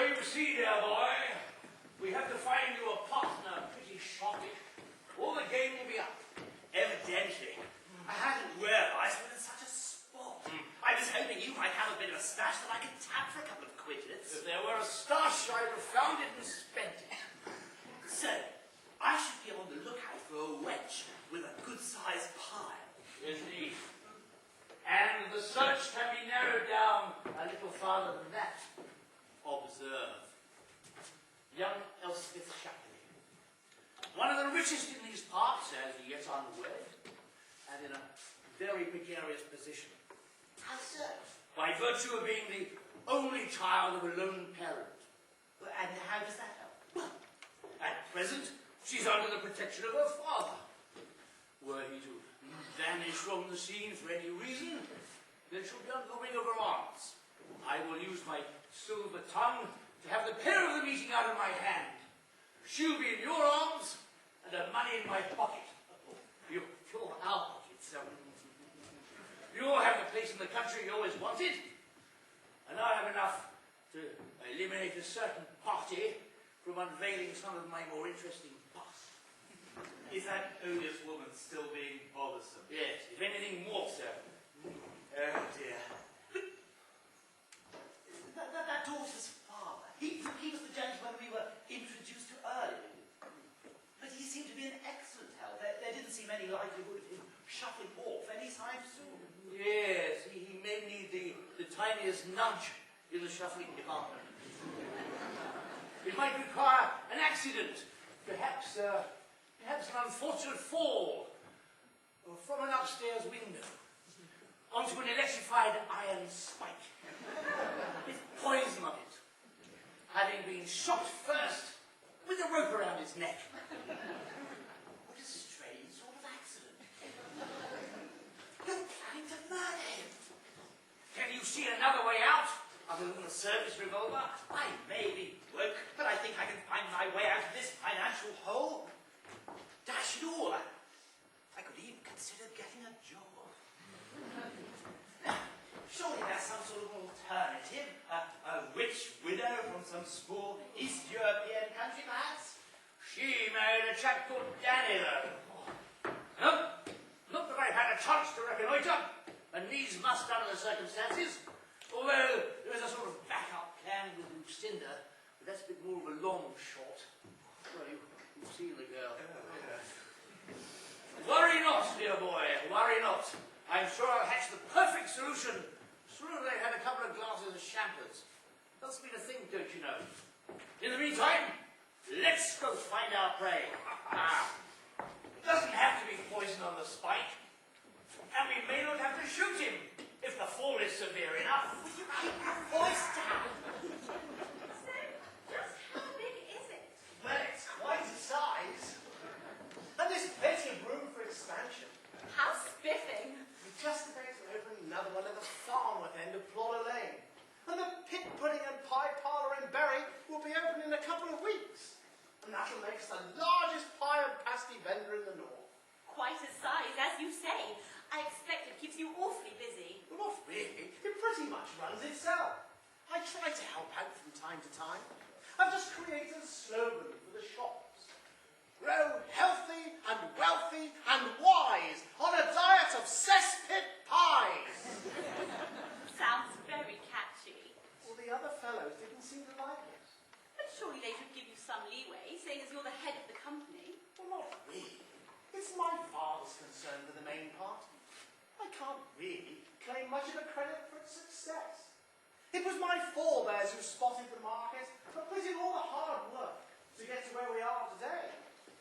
you see, dear boy, we have to find you a partner pretty shortly, or the game will be up. Evidently. I hadn't realised we were in such a spot. I was hoping you might have a bit of a stash that I could tap for a couple of quidlets. If there were a stash, I would have found it and spent it. So, I should be on the lookout for a wedge with a good-sized pile. Indeed. And the search can be narrowed down a little farther than that. Observe. Young Elspeth Shakerley, one of the richest in these parts, as yet unwed, and in a very precarious position. How so? By virtue of being the only child of a lone parent. And how does that help? Well, at present, she's under the protection of her father. Were he to vanish from the scene for any reason, then she'll be under the wing of her aunts. I will use my silver tongue to have the pair of them eating out of my hand. She'll be in your arms, and her money in my pocket. You're our pockets. You'll have the place in the country you always wanted, and I have enough to eliminate a certain party from unveiling some of my more interesting past. Is that odious woman still being bothersome? Yes, if anything more so. Oh dear. That daughter's father, he was the gentleman we were introduced to earlier. But he seemed to be in excellent health. There didn't seem any likelihood of him shuffling off any time soon. Yes, he may need the tiniest nudge in the shuffling department. It might require an accident, perhaps an unfortunate fall from an upstairs window onto an electrified iron spike with poison on it, having been shot first with a rope around his neck. What a strange sort of accident. You're planning to murder him. Can you see another way out other than the service revolver? I may be broke, but I think I can find my way out of this financial hole. Dash it all, I could even consider getting a job. Surely there's some sort of alternative. A rich widow from some small East European country, perhaps? She married a chap called Danny, though. No, not that I've had a chance to reconnoitre, and needs must under the circumstances, although there is a sort of backup plan with Lucinda, but that's a bit more of a long shot. Well, you've seen the girl. Worry not, dear boy, worry not. I'm sure I'll hatch the perfect solution sooner than I've had a couple of glasses of champers. That's been a thing, don't you know? In the meantime, let's go find our prey. It doesn't have to be poison on the spike, and we may not have to shoot him if the fall is severe enough. Will you keep your voice down? So, just how big is it? Well, it's quite a size. And there's plenty of room for expansion. How spiffing. We're just about to open another one at the Farmworth end of Plawler Lane. And the pit pudding and pie parlour in Bury will be open in a couple of weeks. And that'll make us the largest pie and pasty vendor in the north. Quite a size, as you say. I expect it keeps you awfully busy. Well, not really. It pretty much runs itself. I try to help out from time to time. I've just created a slogan for the shops. Grow healthy and wealthy and wise on a diet of cesspit pies. Sounds very catchy. Well, the other fellows didn't seem to like it. But surely they should give you some leeway, seeing as you're the head of the company. Well, not really. It's my father's concern for the main part. I can't really claim much of the credit for its success. It was my forebears who spotted the market and put in all the hard work to get to where we are today.